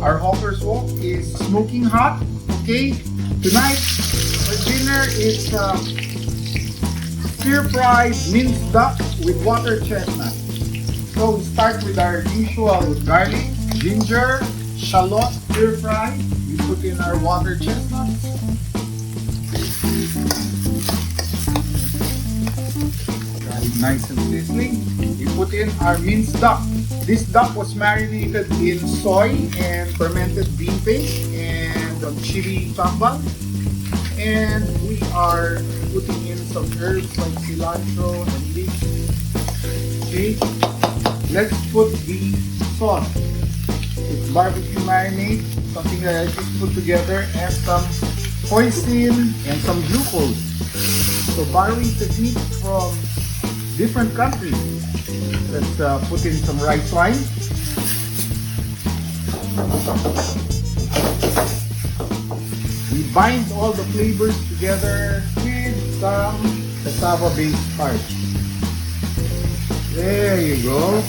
Our hawker's wok is smoking hot. Okay, tonight for dinner is stir-fried minced duck with water chestnut. So we start with our usual garlic, ginger, shallot stir-fried. We put in our water chestnuts. Nice and sizzling. We put in our minced duck. This duck was marinated in soy and fermented bean paste and chili sambal. And we are putting in some herbs like cilantro and leeks. Okay, let's put the sauce. It's barbecue marinade, something that I just put together, and some hoisin and some glucose. So borrowing technique from different countries. Let's put in some rice wine. We bind all the flavors together with some cassava based starch. There you go.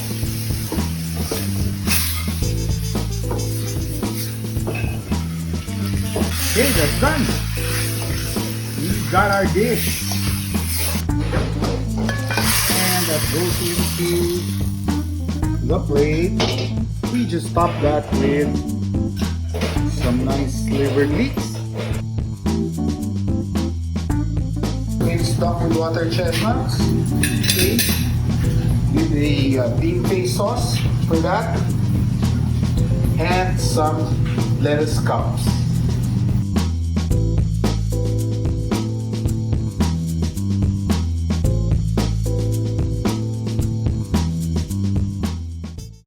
Okay, that's done. We've got our dish. That goes into the plate. We just top that with some nice flavored leeks. Minced duck with water chestnuts. Okay. With a bean paste sauce for that. And some lettuce cups.